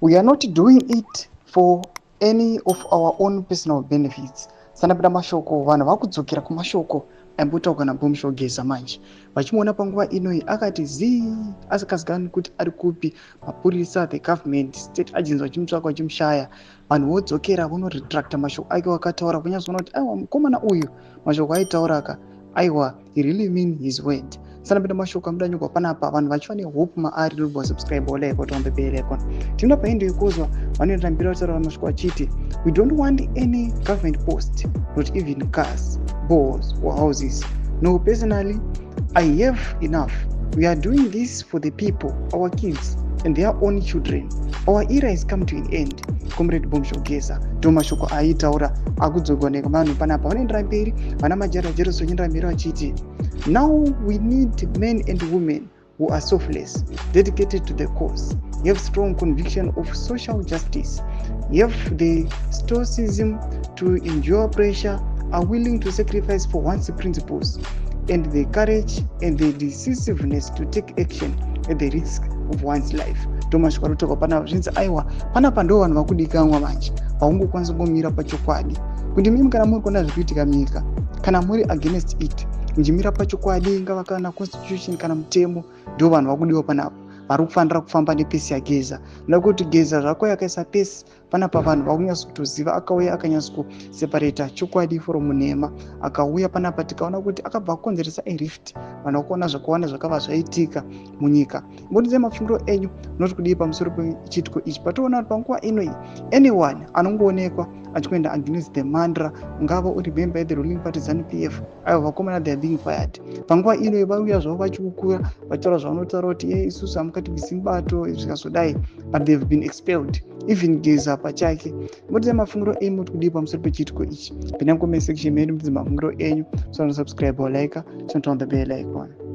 We are not doing it for any of our own personal benefits. Sanapita mashoko vanhu vakudzokera kumashoko aimbotaurwa naBombshell Geza manje vachimuona panguva inoi akati zii asikazikanwi kuti ari kupi, mapurisa, the government, state agents vachimutsvaka vachimushaya, vanhu vodzokera vonoretracta mashoko ake wakataura kunyazoona kuti aiwa mukomana uyu mashoko aitaura ka aiwa he really mean his word. Sanapita mashoko amudanyogwa panapa vanhu vachiva nehope maari rubwa subscribe olaiko tombebelekona tinoda paendo ikuzwa vanoendambira kutaura mashoko achiti we don't want any government post, not even cars, balls or houses. No, personally I have enough. We are doing this for the people, our kids and their own children. Our era has come to an end. Comrade Bombshell Geza tomashoko aitaura akudzogoneka vanhu panapa vanoendera mberi vana majarajero sochiendera mberi vachiti now we need men and women who are selfless, dedicated to the cause, have strong conviction of social justice, have the stoicism to endure pressure, are willing to sacrifice for one's principles, and the courage and the decisiveness to take action at the risk of one's life. Tomashoko arotokwa panapa zvinzi aiwa panapa ndo vanhu vakudikanwa manje vaungokwanisa kungomira pachokwadi kuti mimi kana muri kuona zvirikuitika munyika kana muri against it muchimira pachokwadi ngava kana constitution kana mutemo ndo vanhu vakudiwa panapa vari kufanira kufamba nepesi yaGeza nekuti Geza zvako yakaisa pesi panapa vanhu vakunyatsa kutoziva akauya akanyatsa kuseparata chokwadi from nhema akauya panapa tikaona kuti akabva kukonzeresa arift vanhu vakuona zvakawanda zvakava zvaitika munyika. Mbotidze mafungiro enyu noti kudii pamusoro pechiitiko ichi patoona kuti panguva inoi anyone anongoonekwa achikuenda against the mandra ungava uri member the ruling party ZANU-PF aivo vakomana they are being fired. Panguva inoi vauya zvavo vachikukura vachitaura zvavanotaura kuti isusu hamukatibvisi mubato zvikazodai but they have been expelled. Even Geza pachake. Mbotidze mafungiro enyu noti kudii pamusoro pechiitiko ichi. Pinda mucomment section medu mudze mafungiro enyu, subscribe or like, turn on the bell icon.